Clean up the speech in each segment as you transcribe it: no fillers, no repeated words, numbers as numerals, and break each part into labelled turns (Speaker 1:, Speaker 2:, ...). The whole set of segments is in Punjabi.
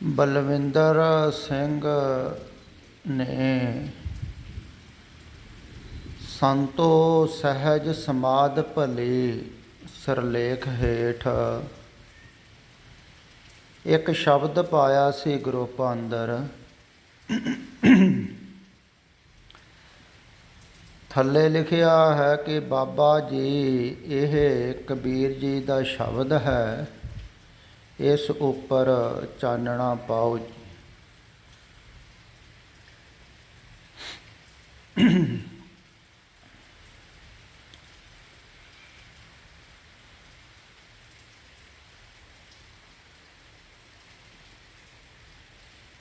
Speaker 1: ਬਲਵਿੰਦਰ ਸਿੰਘ ਨੇ ਸੰਤੋ ਸਹਿਜ ਸਮਾਧ ਭਲੀ ਸਿਰਲੇਖ ਹੇਠ ਇੱਕ ਸ਼ਬਦ ਪਾਇਆ ਸੀ ਗਰੁੱਪ ਅੰਦਰ। ਥੱਲੇ ਲਿਖਿਆ ਹੈ ਕਿ ਬਾਬਾ ਜੀ ਇਹ ਕਬੀਰ ਜੀ ਦਾ ਸ਼ਬਦ ਹੈ, ਇਸ ਉੱਪਰ ਚਾਨਣਾ ਪਾਓ।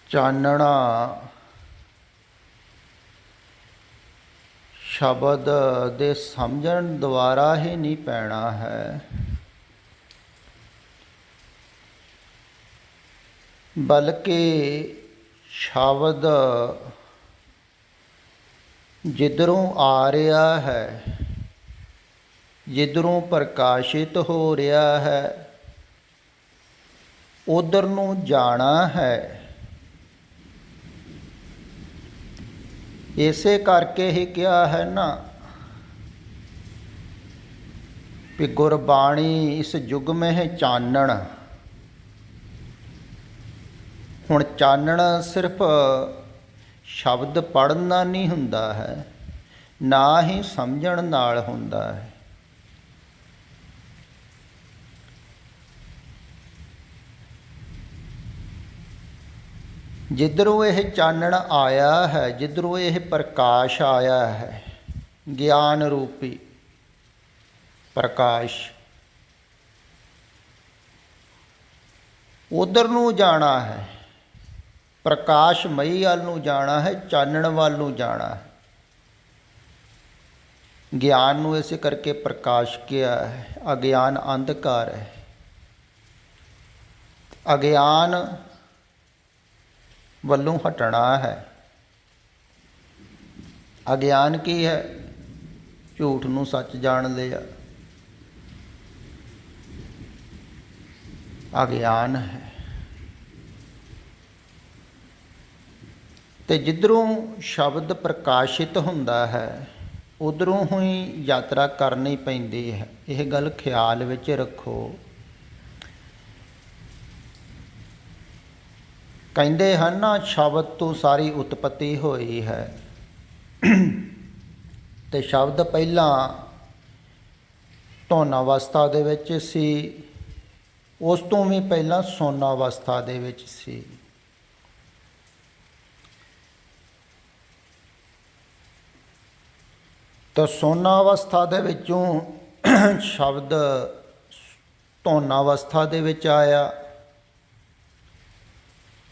Speaker 1: ਚਾਨਣਾ ਸ਼ਬਦ ਦੇ ਸਮਝਣ ਦੁਆਰਾ ਹੀ ਨਹੀਂ ਪੈਣਾ ਹੈ, ਬਲਕਿ ਸ਼ਬਦ ਜਿੱਧਰੋਂ ਆ ਰਿਹਾ ਹੈ, ਜਿੱਧਰੋਂ ਪ੍ਰਕਾਸ਼ਿਤ ਹੋ ਰਿਹਾ ਹੈ, ਉਧਰ ਨੂੰ ਜਾਣਾ ਹੈ। ਇਸੇ ਕਰਕੇ ਹੀ ਕਿਹਾ ਹੈ ਨਾ ਕਿ ਗੁਰਬਾਣੀ ਇਸ ਯੁੱਗ ਮਹਿ ਚਾਨਣ। ਹੁਣ ਚਾਨਣ ਸਿਰਫ ਸ਼ਬਦ ਪੜ੍ਹਨ ਨਾਲ ਨਹੀਂ ਹੁੰਦਾ ਹੈ, ਨਾ ਹੀ ਸਮਝਣ ਨਾਲ ਹੁੰਦਾ ਹੈ। ਜਿੱਧਰੋਂ ਇਹ ਚਾਨਣ ਆਇਆ ਹੈ, ਜਿੱਧਰੋਂ ਇਹ ਪ੍ਰਕਾਸ਼ ਆਇਆ ਹੈ, ਗਿਆਨ ਰੂਪੀ ਪ੍ਰਕਾਸ਼, ਉਧਰ ਨੂੰ ਜਾਣਾ ਹੈ। ਪ੍ਰਕਾਸ਼ਮਈ ਵੱਲ ਨੂੰ ਜਾਣਾ ਹੈ, ਚਾਨਣ ਵੱਲ ਨੂੰ ਜਾਣਾ ਹੈ। ਗਿਆਨ ਨੂੰ ਇਸੇ ਕਰਕੇ ਪ੍ਰਕਾਸ਼ ਕਿਹਾ ਹੈ। ਅਗਿਆਨ ਅੰਧਕਾਰ ਹੈ। ਅਗਿਆਨ ਵੱਲੋਂ ਹਟਣਾ ਹੈ। ਅਗਿਆਨ ਕੀ ਹੈ? ਝੂਠ ਨੂੰ ਸੱਚ ਜਾਣ ਲਿਆ, ਅਗਿਆਨ ਹੈ। ਤੇ ਜਿੱਧਰੋਂ ਸ਼ਬਦ ਪ੍ਰਕਾਸ਼ਿਤ ਹੁੰਦਾ ਹੈ, ਉਧਰੋਂ ਹੀ ਯਾਤਰਾ ਕਰਨੀ ਪੈਂਦੀ ਹੈ। ਇਹ ਗੱਲ ਖਿਆਲ ਵਿੱਚ ਰੱਖੋ। ਕਹਿੰਦੇ ਹਨ ਨਾ, ਸ਼ਬਦ ਤੋਂ ਸਾਰੀ ਉਤਪਤੀ ਹੋਈ ਹੈ। ਤੇ ਸ਼ਬਦ ਪਹਿਲਾਂ ਧੁਨ ਅਵਸਥਾ ਦੇ ਵਿੱਚ ਸੀ, ਉਸ ਤੋਂ ਵੀ ਪਹਿਲਾਂ ਸੁਨ ਅਵਸਥਾ ਦੇ ਵਿੱਚ ਸੀ। ਤਾਂ ਸੁਨ ਅਵਸਥਾ ਦੇ ਵਿੱਚੋਂ ਸ਼ਬਦ ਧੁਨ ਅਵਸਥਾ ਦੇ ਵਿੱਚ ਆਇਆ,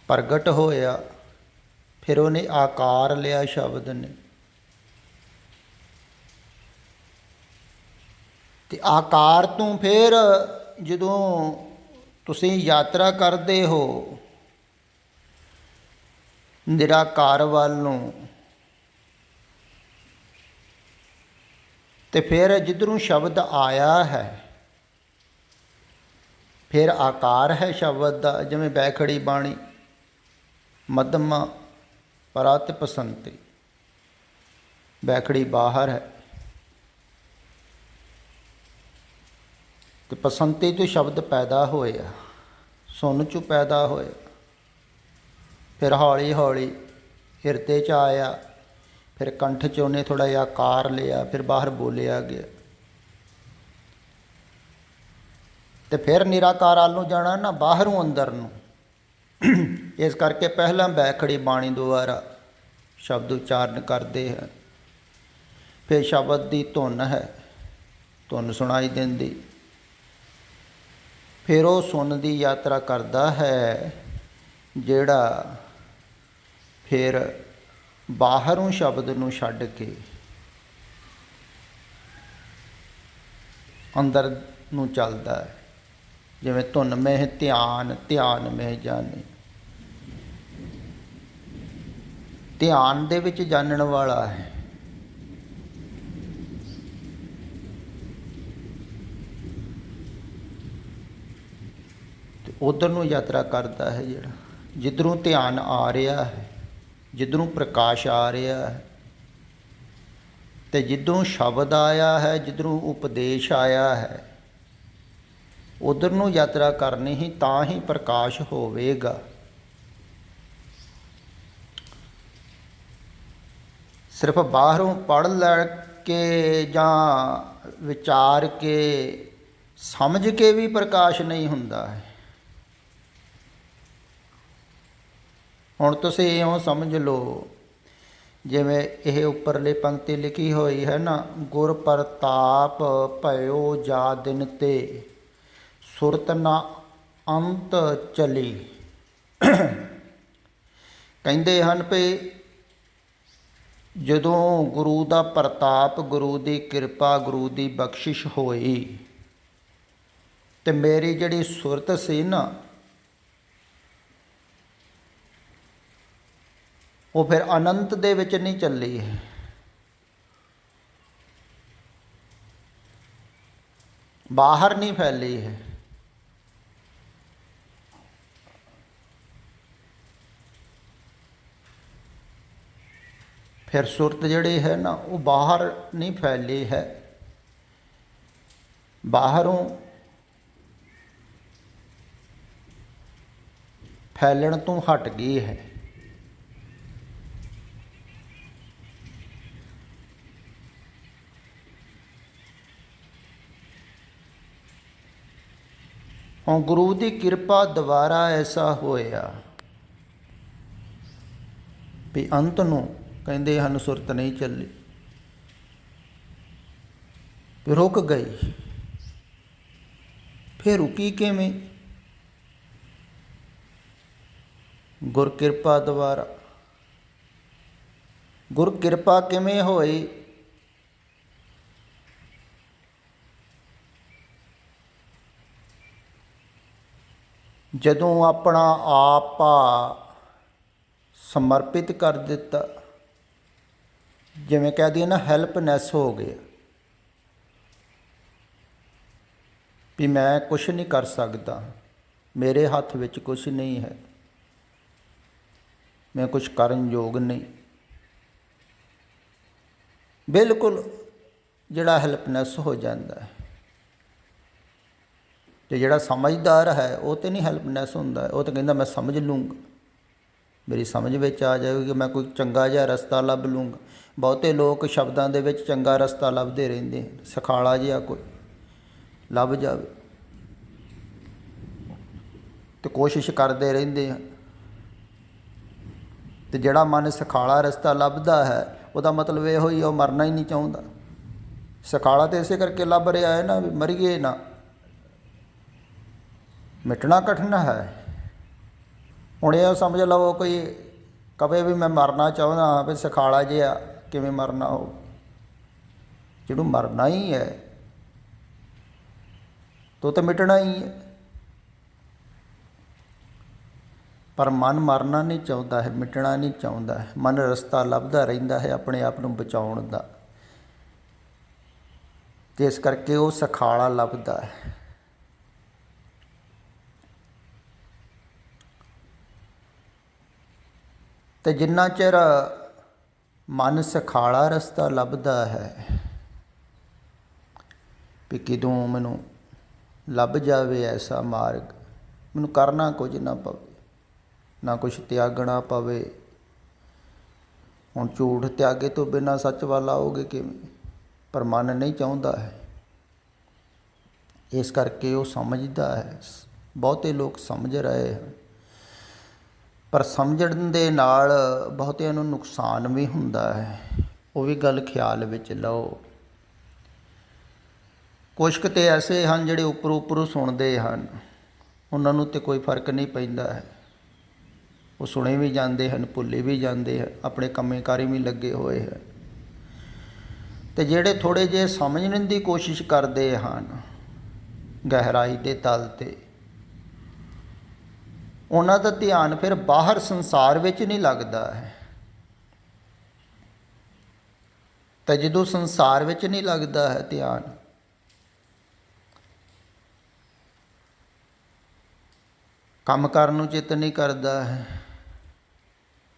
Speaker 1: ਪ੍ਰਗਟ ਹੋਇਆ, ਫਿਰ ਉਹਨੇ ਆਕਾਰ ਲਿਆ ਸ਼ਬਦ ਨੇ। ਤੇ ਆਕਾਰ ਤੋਂ ਫਿਰ ਜਦੋਂ ਤੁਸੀਂ ਯਾਤਰਾ ਕਰਦੇ ਹੋ ਨਿਰਾਕਾਰ ਵੱਲ ਨੂੰ, ਤੇ ਫਿਰ ਜਿੱਧਰੋਂ ਸ਼ਬਦ ਆਇਆ ਹੈ, ਫਿਰ ਆਕਾਰ ਹੈ ਸ਼ਬਦ ਦਾ। ਜਿਵੇਂ ਬੈਖੜੀ ਬਾਣੀ ਮੱਧਮਾ ਪਰਾ ਤੇ ਪਸੰਤੀ, ਬੈਖੜੀ ਬਾਹਰ ਹੈ ਤੇ ਪਸੰਤੀ ਤੋਂ ਸ਼ਬਦ ਪੈਦਾ ਹੋਇਆ, ਸੁਣ ਚੋਂ ਪੈਦਾ ਹੋਇਆ, ਫਿਰ ਹੌਲੀ ਹੌਲੀ ਹਿਰਦੇ 'ਚ ਆਇਆ, ਫਿਰ ਕੰਠ 'ਚ ਉਹਨੇ ਥੋੜ੍ਹਾ ਜਿਹਾ ਆਕਾਰ ਲਿਆ, ਫਿਰ ਬਾਹਰ ਬੋਲਿਆ ਗਿਆ। ਤੇ ਫਿਰ ਨਿਰਾਕਾਰ ਵੱਲ ਨੂੰ ਜਾਣਾ ਨਾ, ਬਾਹਰੋਂ ਅੰਦਰ ਨੂੰ। ਇਸ ਕਰਕੇ ਪਹਿਲਾਂ ਬੈਖੜੀ ਬਾਣੀ ਦੁਆਰਾ ਸ਼ਬਦ ਉਚਾਰਨ ਕਰਦੇ ਹਨ। ਫਿਰ ਸ਼ਬਦ ਦੀ ਧੁਨ ਹੈ, ਧੁਨ ਸੁਣਾਈ ਦਿੰਦੀ, ਫਿਰ ਉਹ ਸੁਣ ਦੀ ਯਾਤਰਾ ਕਰਦਾ ਹੈ, ਜਿਹੜਾ ਫਿਰ ਬਾਹਰੋਂ ਸ਼ਬਦ ਨੂੰ ਛੱਡ ਕੇ ਅੰਦਰ ਨੂੰ ਚੱਲਦਾ ਹੈ। ਜਿਵੇਂ ਧੁਨ ਮਹਿ ਧਿਆਨ, ਧਿਆਨ ਮਹਿ ਜਾਣੇ। ਧਿਆਨ ਦੇ ਵਿੱਚ ਜਾਣਨ ਵਾਲਾ ਹੈ। ਤੇ ਉਧਰ ਨੂੰ ਯਾਤਰਾ ਕਰਦਾ ਹੈ ਜਿਹੜਾ। ਜਿੱਧਰੋਂ ਧਿਆਨ ਆ ਰਿਹਾ ਹੈ, ਜਿੱਧਰੋਂ ਪ੍ਰਕਾਸ਼ ਆ ਰਿਹਾ ਹੈ, ਤੇ ਜਿੱਧਰੋਂ ਸ਼ਬਦ ਆਇਆ ਹੈ, ਜਿੱਧਰੋਂ ਉਪਦੇਸ਼ ਆਇਆ ਹੈ, ਉਧਰ ਨੂੰ ਯਾਤਰਾ ਕਰਨੀ ਹੀ, ਤਾਂ ਹੀ ਪ੍ਰਕਾਸ਼ ਹੋਵੇਗਾ। ਸਿਰਫ ਬਾਹਰੋਂ ਪੜ੍ਹ ਲੈ ਕੇ ਜਾਂ ਵਿਚਾਰ ਕੇ ਸਮਝ ਕੇ ਵੀ ਪ੍ਰਕਾਸ਼ ਨਹੀਂ ਹੁੰਦਾ ਹੈ। ਹੁਣ ਤੁਸੀਂ ਇਉਂ ਸਮਝ ਲਓ, ਜਿਵੇਂ ਇਹ ਉੱਪਰਲੀ ਪੰਕਤੀ ਲਿਖੀ ਹੋਈ ਹੈ ਨਾ, ਗੁਰ ਪ੍ਰਤਾਪ ਭਇਓ ਜਾ ਦਿਨ ਤੇ, ਸੁਰਤ ਨਾ ਅੰਤ ਚਲੀ। ਕਹਿੰਦੇ ਹਨ ਵੀ ਜਦੋਂ ਗੁਰੂ ਦਾ ਪ੍ਰਤਾਪ, ਗੁਰੂ ਦੀ ਕਿਰਪਾ, ਗੁਰੂ ਦੀ ਬਖਸ਼ਿਸ਼ ਹੋਈ, ਤੇ ਮੇਰੀ ਜਿਹੜੀ ਸੁਰਤ ਸੀ ਨਾ, ਉਹ ਫਿਰ ਅਨੰਤ ਦੇ ਵਿੱਚ ਨਹੀਂ ਚੱਲੀ ਹੈ। ਬਾਹਰ ਨਹੀਂ ਫੈਲੀ ਹੈ। ਫਿਰ ਸੁਰਤ ਜਿਹੜੀ ਹੈ ਨਾ, ਉਹ ਬਾਹਰ ਨਹੀਂ ਫੈਲੀ ਹੈ, ਬਾਹਰੋਂ ਫੈਲਣ ਤੋਂ ਹਟ ਗਈ ਹੈ। ਹੁਣ ਗੁਰੂ ਦੀ ਕਿਰਪਾ ਦੁਬਾਰਾ ਐਸਾ ਹੋਇਆ ਵੀ ਅੰਤ ਨੂੰ ਕਹਿੰਦੇ ਹਨ ਸੁਰਤ ਨਹੀਂ ਚੱਲੀ, ਫਿਰ ਰੁਕ ਗਈ। ਫਿਰ ਰੁਕੀ ਕਿਵੇਂ? ਗੁਰ ਕਿਰਪਾ ਦੁਆਰਾ। ਗੁਰ ਕਿਰਪਾ ਕਿਵੇਂ ਹੋਈ? ਜਦੋਂ ਆਪਣਾ ਆਪਾ ਸਮਰਪਿਤ ਕਰ ਦਿੱਤਾ, ਜਿਵੇਂ ਕਹਿ ਦਈਏ ਨਾ, ਹੈਲਪਨੈਸ ਹੋ ਗਿਆ ਵੀ ਮੈਂ ਕੁਛ ਨਹੀਂ ਕਰ ਸਕਦਾ, ਮੇਰੇ ਹੱਥ ਵਿੱਚ ਕੁਛ ਨਹੀਂ ਹੈ, ਮੈਂ ਕੁਛ ਕਰਨ ਯੋਗ ਨਹੀਂ। ਬਿਲਕੁਲ ਜਿਹੜਾ ਹੈਲਪਨੈਸ ਹੋ ਜਾਂਦਾ ਹੈ। ਤੇ ਜਿਹੜਾ ਸਮਝਦਾਰ ਹੈ ਉਹ ਤਾਂ ਨਹੀਂ ਹੈਲਪਨੈਸ ਹੁੰਦਾ, ਉਹ ਤਾਂ ਕਹਿੰਦਾ ਮੈਂ ਸਮਝ ਲੂੰਗਾ, ਮੇਰੀ ਸਮਝ ਵਿੱਚ ਆ ਜਾਵੇਗੀ, ਮੈਂ ਕੋਈ ਚੰਗਾ ਜਿਹਾ ਰਸਤਾ ਲੱਭ ਲੂੰਗਾ। ਬਹੁਤੇ ਲੋਕ ਸ਼ਬਦਾਂ ਦੇ ਵਿੱਚ ਚੰਗਾ ਰਸਤਾ ਲੱਭਦੇ ਰਹਿੰਦੇ ਹਨ, ਸਖਾਲਾ ਜਿਹਾ ਕੋਈ ਲੱਭ ਜਾਵੇ ਤੇ ਕੋਸ਼ਿਸ਼ ਕਰਦੇ ਰਹਿੰਦੇ ਹਨ। ਤੇ ਜਿਹੜਾ ਮਨ ਸਖਾਲਾ ਰਸਤਾ ਲੱਭਦਾ ਹੈ, ਉਹਦਾ ਮਤਲਬ ਇਹੋ ਹੀ, ਉਹ ਮਰਨਾ ਹੀ ਨਹੀਂ ਚਾਹੁੰਦਾ। ਸਖਾਲਾ ਤਾਂ ਇਸੇ ਕਰਕੇ ਲੱਭ ਰਿਹਾ ਹੈ ਨਾ, ਵੀ ਮਰੀਏ ਨਾ, ਮਿਟਣਾ ਕਠਿਨ ਹੈ। ਹੁਣ ਇਹ ਸਮਝ ਲਵੋ ਕੋਈ ਕਵੇ ਵੀ ਮੈਂ ਮਰਨਾ ਚਾਹੁੰਦਾ, ਵੀ ਸਖਾਲਾ ਜਿਹਾ ਕਿਵੇਂ ਮਰਨਾ ਹੋ? ਜਿਹਨੂੰ ਮਰਨਾ ਹੀ ਹੈ ਤੋ ਤਾਂ ਮਿਟਣਾ ਹੀ ਹੈ। ਪਰ ਮਨ ਮਰਨਾ ਨਹੀਂ ਚਾਹੁੰਦਾ ਹੈ, ਮਿਟਣਾ ਨਹੀਂ ਚਾਹੁੰਦਾ ਹੈ। ਮਨ ਰਸਤਾ ਲੱਭਦਾ ਰਹਿੰਦਾ ਹੈ ਆਪਣੇ ਆਪ ਨੂੰ ਬਚਾਉਣ ਦਾ, ਤੇ ਇਸ ਕਰਕੇ ਉਹ ਸਖਾਲਾ ਲੱਭਦਾ ਹੈ। ਤੇ ਜਿੰਨਾ ਚਿਰ ਮਨ ਸਖਾਲਾ ਰਸਤਾ ਲੱਭਦਾ ਹੈ ਵੀ ਕਿਦੋਂ ਮੈਨੂੰ ਲੱਭ ਜਾਵੇ ਐਸਾ ਮਾਰਗ, ਮੈਨੂੰ ਕਰਨਾ ਕੁਝ ਨਾ ਪਵੇ, ਨਾ ਕੁਛ ਤਿਆਗਣਾ ਪਵੇ। ਹੁਣ ਝੂਠ ਤਿਆਗੇ ਤੋਂ ਬਿਨਾਂ ਸੱਚ ਵੱਲ ਆਓਗੇ ਕਿਵੇਂ? ਪਰ ਮਨ ਨਹੀਂ ਚਾਹੁੰਦਾ ਹੈ, ਇਸ ਕਰਕੇ ਉਹ ਸਮਝਦਾ ਹੈ। ਬਹੁਤੇ ਲੋਕ ਸਮਝ ਰਹੇ ਹਨ, ਪਰ ਸਮਝਣ ਦੇ ਨਾਲ ਬਹੁਤਿਆਂ ਨੂੰ ਨੁਕਸਾਨ ਵੀ ਹੁੰਦਾ ਹੈ, ਉਹ ਵੀ ਗੱਲ ਖਿਆਲ ਵਿੱਚ ਲਓ। ਕੁਛ ਕੁ ਤਾਂ ਐਸੇ ਹਨ ਜਿਹੜੇ ਉੱਪਰੋਂ ਸੁਣਦੇ ਹਨ, ਉਹਨਾਂ ਨੂੰ ਤਾਂ ਕੋਈ ਫਰਕ ਨਹੀਂ ਪੈਂਦਾ ਹੈ, ਉਹ ਸੁਣੇ ਵੀ ਜਾਂਦੇ ਹਨ, ਭੁੱਲੇ ਵੀ ਜਾਂਦੇ ਹਨ, ਆਪਣੇ ਕੰਮੇ ਕਾਰੇ ਵੀ ਲੱਗੇ ਹੋਏ ਹਨ। ਅਤੇ ਜਿਹੜੇ ਥੋੜ੍ਹੇ ਜਿਹੇ ਸਮਝਣ ਦੀ ਕੋਸ਼ਿਸ਼ ਕਰਦੇ ਹਨ ਗਹਿਰਾਈ ਦੇ ਤਲ 'ਤੇ, ਉਹਨਾਂ ਦਾ ਧਿਆਨ ਫਿਰ ਬਾਹਰ ਸੰਸਾਰ ਵਿੱਚ ਨਹੀਂ ਲੱਗਦਾ ਹੈ। ਤਾਂ ਜਦੋਂ ਸੰਸਾਰ ਵਿੱਚ ਨਹੀਂ ਲੱਗਦਾ ਹੈ ਧਿਆਨ, ਕੰਮ ਕਰਨ ਨੂੰ ਚਿੱਤ ਨਹੀਂ ਕਰਦਾ ਹੈ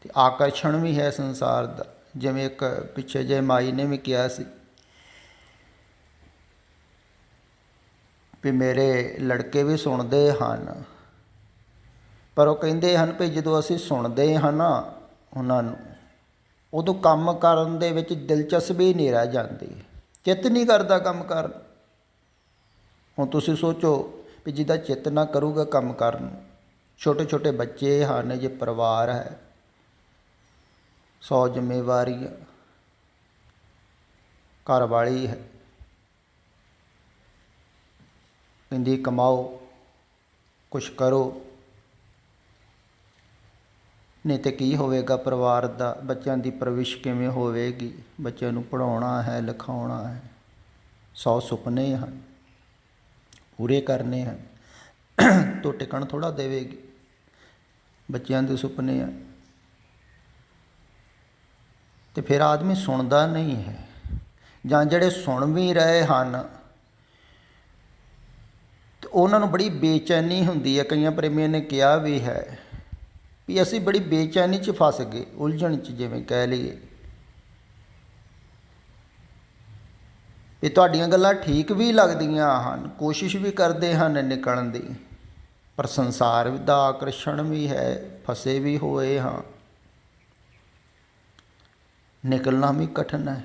Speaker 1: ਤੇ ਆਕਰਸ਼ਣ ਵੀ ਹੈ ਸੰਸਾਰ ਦਾ। ਜਿਵੇਂ ਇੱਕ ਪਿੱਛੇ ਜੇ ਮਾਈ ਨੇ ਵੀ ਕਿਹਾ ਸੀ ਵੀ ਮੇਰੇ ਲੜਕੇ ਵੀ ਸੁਣਦੇ ਹਨ, ਪਰ ਉਹ ਕਹਿੰਦੇ ਹਨ ਵੀ ਜਦੋਂ ਅਸੀਂ ਸੁਣਦੇ ਹਾਂ ਨਾ ਉਹਨਾਂ ਨੂੰ, ਉਦੋਂ ਕੰਮ ਕਰਨ ਦੇ ਵਿੱਚ ਦਿਲਚਸਪੀ ਨਹੀਂ ਰਹਿ ਜਾਂਦੀ, ਚਿੱਤ ਨਹੀਂ ਕਰਦਾ ਕੰਮ ਕਰਨ। ਹੁਣ ਤੁਸੀਂ ਸੋਚੋ ਵੀ ਜਿਹਦਾ ਚਿੱਤ ਨਾ ਕਰੂਗਾ ਕੰਮ ਕਰਨ ਨੂੰ, ਛੋਟੇ ਛੋਟੇ ਬੱਚੇ ਹਨ, ਜੇ ਪਰਿਵਾਰ ਹੈ, 100 ਜ਼ਿੰਮੇਵਾਰੀਆਂ, ਘਰ ਵਾਲੀ ਹੈ, ਕਹਿੰਦੀ ਕਮਾਓ, ਕੁਛ ਕਰੋ, ਨਹੀਂ ਤਾਂ ਕੀ ਹੋਵੇਗਾ ਪਰਿਵਾਰ ਦਾ, ਬੱਚਿਆਂ ਦੀ ਪਰਵਰਿਸ਼ ਕਿਵੇਂ ਹੋਵੇਗੀ, ਬੱਚਿਆਂ ਨੂੰ ਪੜ੍ਹਾਉਣਾ ਹੈ, ਲਿਖਾਉਣਾ ਹੈ, 100 ਸੁਪਨੇ ਹਨ, ਪੂਰੇ ਕਰਨੇ ਹਨ, ਤੋ ਟਿਕਣ ਥੋੜ੍ਹਾ ਦੇਵੇਗੀ ਬੱਚਿਆਂ ਦੇ ਸੁਪਨੇ ਆ। ਅਤੇ ਫਿਰ ਆਦਮੀ ਸੁਣਦਾ ਨਹੀਂ ਹੈ, ਜਾਂ ਜਿਹੜੇ ਸੁਣ ਵੀ ਰਹੇ ਹਨ ਤੇ ਉਹਨਾਂ ਨੂੰ ਬੜੀ ਬੇਚੈਨੀ ਹੁੰਦੀ ਹੈ। ਕਈਆਂ ਪ੍ਰੇਮੀਆਂ ਨੇ ਕਿਹਾ ਵੀ ਹੈ ਵੀ ਅਸੀਂ ਬੜੀ ਬੇਚੈਨੀ 'ਚ ਫਸ ਗਏ, ਉਲਝਣ 'ਚ ਜਿਵੇਂ ਕਹਿ ਲਈਏ, ਵੀ ਤੁਹਾਡੀਆਂ ਗੱਲਾਂ ਠੀਕ ਵੀ ਲੱਗਦੀਆਂ ਹਨ, ਕੋਸ਼ਿਸ਼ ਵੀ ਕਰਦੇ ਹਨ ਨਿਕਲਣ ਦੀ, ਪਰ ਸੰਸਾਰ ਦਾ ਆਕਰਸ਼ਣ ਵੀ ਹੈ, ਫਸੇ ਵੀ ਹੋਏ ਹਾਂ, ਨਿਕਲਣਾ ਵੀ ਕਠਿਨ ਹੈ।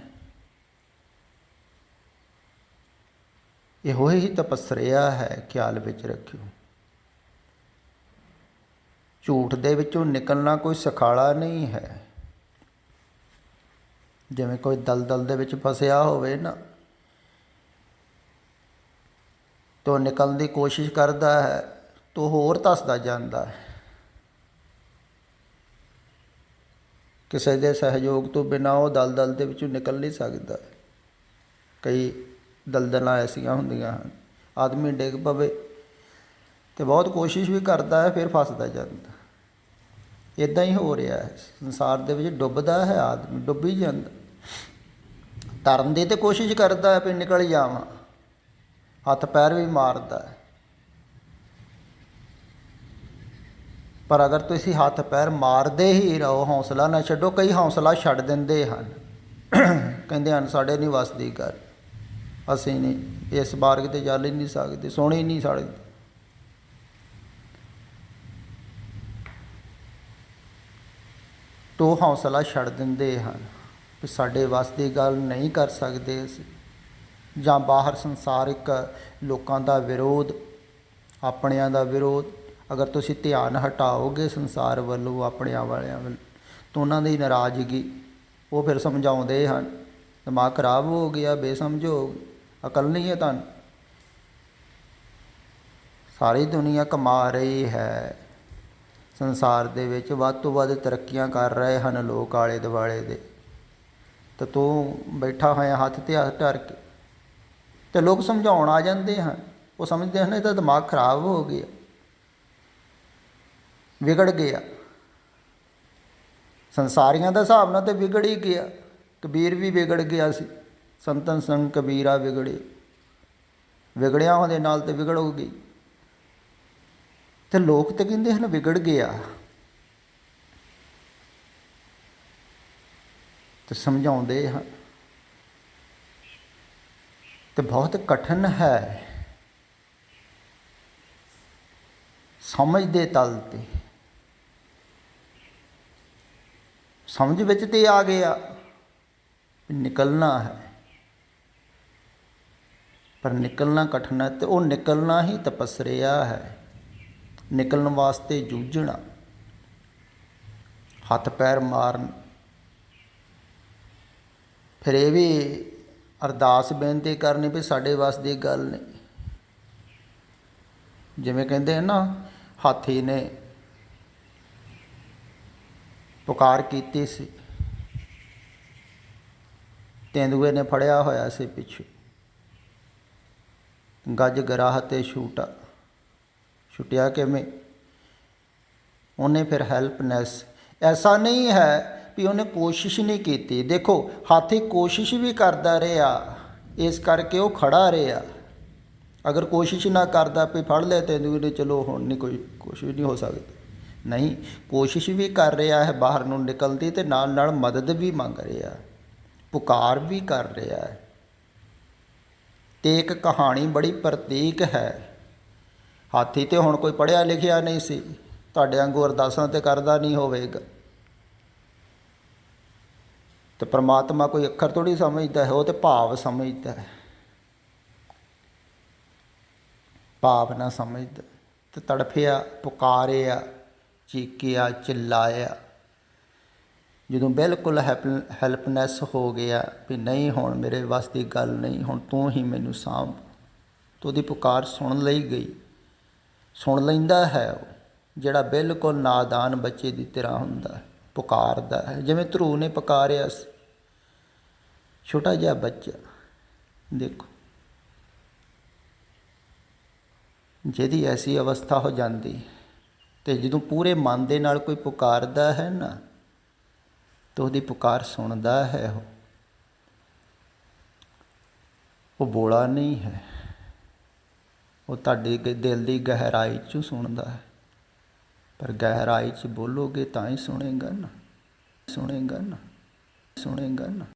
Speaker 1: ਇਹੋ ਹੀ ਤਪੱਸਰਿਆ ਹੈ, ਖਿਆਲ ਵਿੱਚ ਰੱਖਿਓ। ਝੂਠ ਦੇ ਵਿੱਚੋਂ ਨਿਕਲਣਾ ਕੋਈ ਸੁਖਾਲਾ ਨਹੀਂ ਹੈ। ਜਿਵੇਂ ਕੋਈ ਦਲਦਲ ਦੇ ਵਿੱਚ ਫਸਿਆ ਹੋਵੇ ਨਾ, ਤੋ ਨਿਕਲਣ ਦੀ ਕੋਸ਼ਿਸ਼ ਕਰਦਾ ਹੈ ਤੋ ਹੋਰ ਧੱਸਦਾ ਜਾਂਦਾ ਹੈ। ਕਿਸੇ ਦੇ ਸਹਿਯੋਗ ਤੋਂ ਬਿਨਾਂ ਉਹ ਦਲਦਲ ਦੇ ਵਿੱਚੋਂ ਨਿਕਲ ਨਹੀਂ ਸਕਦਾ। ਕਈ ਦਲਦਲਾਂ ਐਸੀਆਂ ਹੁੰਦੀਆਂ ਹਨ, ਆਦਮੀ ਡਿੱਗ ਪਵੇ ਅਤੇ ਬਹੁਤ ਕੋਸ਼ਿਸ਼ ਵੀ ਕਰਦਾ ਹੈ, ਫਿਰ ਫਸਦਾ ਜਾਂਦਾ। ਇੱਦਾਂ ਹੀ ਹੋ ਰਿਹਾ ਹੈ, ਸੰਸਾਰ ਦੇ ਵਿੱਚ ਡੁੱਬਦਾ ਹੈ ਆਦਮੀ, ਡੁੱਬੀ ਜਾਂਦਾ। ਤਰਨ ਦੀ ਤਾਂ ਕੋਸ਼ਿਸ਼ ਕਰਦਾ ਹੈ ਵੀ ਨਿਕਲ ਜਾਵਾਂ, ਹੱਥ ਪੈਰ ਵੀ ਮਾਰਦਾ ਹੈ, ਪਰ ਅਗਰ ਤੁਸੀਂ ਹੱਥ ਪੈਰ ਮਾਰਦੇ ਹੀ ਰਹੋ, ਹੌਸਲਾ ਨਾ ਛੱਡੋ। ਕਈ ਹੌਸਲਾ ਛੱਡ ਦਿੰਦੇ ਹਨ, ਕਹਿੰਦੇ ਹਨ ਸਾਡੇ ਨਹੀਂ ਵੱਸ ਦੀ ਗੱਲ, ਅਸੀਂ ਨਹੀਂ ਇਸ ਮਾਰਗ 'ਤੇ ਚੱਲ ਹੀ ਨਹੀਂ ਸਕਦੇ, ਸੁਣ ਹੀ ਨਹੀਂ ਸਕਦੇ। ਤੋ ਹੌਸਲਾ ਛੱਡ ਦਿੰਦੇ ਹਨ ਵੀ ਸਾਡੇ ਵੱਸ ਦੀ ਗੱਲ ਨਹੀਂ ਕਰ ਸਕਦੇ ਅਸੀਂ, ਜਾਂ ਬਾਹਰ ਸੰਸਾਰਿਕ ਲੋਕਾਂ ਦਾ ਵਿਰੋਧ, ਆਪਣਿਆਂ ਦਾ ਵਿਰੋਧ। ਅਗਰ ਤੁਸੀਂ ਧਿਆਨ ਹਟਾਓਗੇ ਸੰਸਾਰ ਵੱਲੋਂ, ਆਪਣਿਆਂ ਵਾਲਿਆਂ ਵੱਲੋਂ, ਤਾਂ ਉਹਨਾਂ ਦੀ ਨਾਰਾਜ਼ਗੀ, ਉਹ ਫਿਰ ਸਮਝਾਉਂਦੇ ਹਨ ਦਿਮਾਗ ਖਰਾਬ ਹੋ ਗਿਆ, ਬੇਸਮਝ ਹੋ ਗਏ, ਅਕਲ ਨਹੀਂ ਹੈ ਤੁਹਾਨੂੰ। ਸਾਰੀ ਦੁਨੀਆ ਕਮਾ ਰਹੀ ਹੈ, ਸੰਸਾਰ ਦੇ ਵਿੱਚ ਵੱਧ ਤੋਂ ਵੱਧ ਤਰੱਕੀਆਂ ਕਰ ਰਹੇ ਹਨ ਲੋਕ ਆਲੇ ਦੁਆਲੇ ਦੇ, ਅਤੇ ਤੂੰ ਬੈਠਾ ਹੋਇਆ ਹੱਥ 'ਤੇ ਹੱਥ ਧਰ ਕੇ। ਅਤੇ ਲੋਕ ਸਮਝਾਉਣ ਆ ਜਾਂਦੇ ਹਨ, ਉਹ ਸਮਝਦੇ ਹਨ ਇਹਦਾ ਦਿਮਾਗ ਖਰਾਬ ਹੋ ਗਿਆ, ਵਿਗੜ ਗਿਆ। ਸੰਸਾਰੀਆਂ ਦਾ ਹਿਸਾਬ ਨਾਲ ਤਾਂ ਵਿਗੜ ਹੀ ਗਿਆ। ਕਬੀਰ ਵੀ ਵਿਗੜ ਗਿਆ ਸੀ, ਸੰਤਨ ਸੰਗ ਕਬੀਰਾ ਵਿਗੜੇ, ਵਿਗੜਿਆ ਦੇ ਨਾਲ ਤਾਂ ਵਿਗੜ ਹੋ ਗਈ। ਅਤੇ ਲੋਕ ਤਾਂ ਕਹਿੰਦੇ ਹਨ ਵਿਗੜ ਗਿਆ, ਅਤੇ ਸਮਝਾਉਂਦੇ ਹਨ। ਅਤੇ ਬਹੁਤ ਕਠਿਨ ਹੈ ਸਮਝ ਦੇ ਤਲ 'ਤੇ। ਸਮਝ ਵਿੱਚ ਤੇ ਆ ਗਿਆ ਨਿਕਲਣਾ ਹੈ, ਪਰ ਨਿਕਲਣਾ ਕਠਿਨ ਹੈ, ਅਤੇ ਉਹ ਨਿਕਲਣਾ ਹੀ ਤਪੱਸਰਿਆ ਹੈ। ਨਿਕਲਣ ਵਾਸਤੇ ਜੂਝਣਾ, ਹੱਥ ਪੈਰ ਮਾਰਨ। ਫਿਰ ਇਹ ਵੀ ਅਰਦਾਸ ਬੇਨਤੀ ਕਰਨੀ ਵੀ ਸਾਡੇ ਵੱਸ ਦੀ ਗੱਲ ਨਹੀਂ। ਜਿਵੇਂ ਕਹਿੰਦੇ ਹਨ ਨਾ, ਹਾਥੀ ਨੇ ਪੁਕਾਰ ਕੀਤੀ ਸੀ, ਤੇਂਦੂਏ ਨੇ ਫੜਿਆ ਹੋਇਆ ਸੀ ਪਿੱਛੇ, ਗੱਜ ਗਰਾਹ ਤੇ ਛੂਟਾ, ਛੁੱਟਿਆ ਕਿਵੇਂ? ਉਹਨੇ ਫਿਰ ਹੈਲਪਨੈਸ। ਐਸਾ ਨਹੀਂ ਹੈ ਵੀ ਉਹਨੇ ਕੋਸ਼ਿਸ਼ ਨਹੀਂ ਕੀਤੀ। ਦੇਖੋ ਹਾਥੀ ਕੋਸ਼ਿਸ਼ ਵੀ ਕਰਦਾ ਰਿਹਾ, ਇਸ ਕਰਕੇ ਉਹ ਖੜਾ ਰਿਹਾ। ਅਗਰ ਕੋਸ਼ਿਸ਼ ਨਾ ਕਰਦਾ ਵੀ ਫੜ ਲਿਆ ਤੇਂਦੂਏ ਨੇ, ਚਲੋ ਹੁਣ ਨਹੀਂ ਕੋਈ ਕੁਛ ਵੀ ਨਹੀਂ ਹੋ ਸਕਦਾ। ਨਹੀਂ, ਕੋਸ਼ਿਸ਼ ਵੀ ਕਰ ਰਿਹਾ ਹੈ ਬਾਹਰ ਨੂੰ ਨਿਕਲਣ ਦੀ, ਅਤੇ ਨਾਲ ਨਾਲ ਮਦਦ ਵੀ ਮੰਗ ਰਿਹਾ, ਪੁਕਾਰ ਵੀ ਕਰ ਰਿਹਾ ਹੈ। ਅਤੇ ਇੱਕ ਕਹਾਣੀ ਬੜੀ ਪ੍ਰਤੀਕ ਹੈ। ਹਾਥੀ ਤੇ ਹੁਣ ਕੋਈ ਪੜ੍ਹਿਆ ਲਿਖਿਆ ਨਹੀਂ ਸੀ, ਤੁਹਾਡੇ ਵਾਂਗੂ ਅਰਦਾਸਾਂ ਤੇ ਕਰਦਾ ਨਹੀਂ ਹੋਵੇਗਾ। ਤੇ ਪ੍ਰਮਾਤਮਾ ਕੋਈ ਅੱਖਰ ਥੋੜ੍ਹੀ ਸਮਝਦਾ ਹੈ, ਉਹ ਤੇ ਭਾਵ ਸਮਝਦਾ ਹੈ, ਭਾਵਨਾ ਸਮਝਦਾ। ਤੇ ਤੜਫਿਆ, ਪੁਕਾਰਿਆ, ਚੀਕਿਆ, ਚਿল্ਲਾਇਆ। ਜਦੋਂ ਬਿਲਕੁਲ ਹੈਲਪਨੈਸ ਹੋ ਗਿਆ ਵੀ ਨਹੀਂ ਹੁਣ ਮੇਰੇ ਵੱਸ ਦੀ ਗੱਲ ਨਹੀਂ, ਹੁਣ ਤੂੰ ਹੀ ਮੈਨੂੰ ਸਾਂਭ, ਤਾਂ ਉਹਦੀ ਪੁਕਾਰ ਸੁਣ ਲਈ ਗਈ। ਸੁਣ ਲੈਂਦਾ ਹੈ ਉਹ ਜਿਹੜਾ ਬਿਲਕੁਲ ਨਾਦਾਨ ਬੱਚੇ ਦੀ ਤਰ੍ਹਾਂ ਹੁੰਦਾ ਹੈ, ਪੁਕਾਰਦਾ ਹੈ। ਜਿਵੇਂ ਧਰੂ ਨੇ ਪੁਕਾਰਿਆ ਸੀ, ਛੋਟਾ ਜਿਹਾ ਬੱਚਾ, ਦੇਖੋ ਜਿਹਦੀ ਐਸੀ ਅਵਸਥਾ ਹੋ ਜਾਂਦੀ। ਅਤੇ ਜਦੋਂ ਪੂਰੇ ਮਨ ਦੇ ਨਾਲ ਕੋਈ ਪੁਕਾਰਦਾ ਹੈ ਨਾ, ਤਾਂ ਉਹਦੀ ਪੁਕਾਰ ਸੁਣਦਾ ਹੈ। ਉਹ ਬੋਲਾ ਨਹੀਂ ਹੈ, ਉਹ ਤੁਹਾਡੇ ਦਿਲ ਦੀ ਗਹਿਰਾਈ 'ਚੋਂ ਸੁਣਦਾ ਹੈ। ਪਰ ਗਹਿਰਾਈ 'ਚ ਬੋਲੋਗੇ ਤਾਂ ਹੀ ਸੁਣੇਗਾ ਨਾ, ਸੁਣੇਗਾ ਨਾ, ਸੁਣੇਗਾ ਨਾ।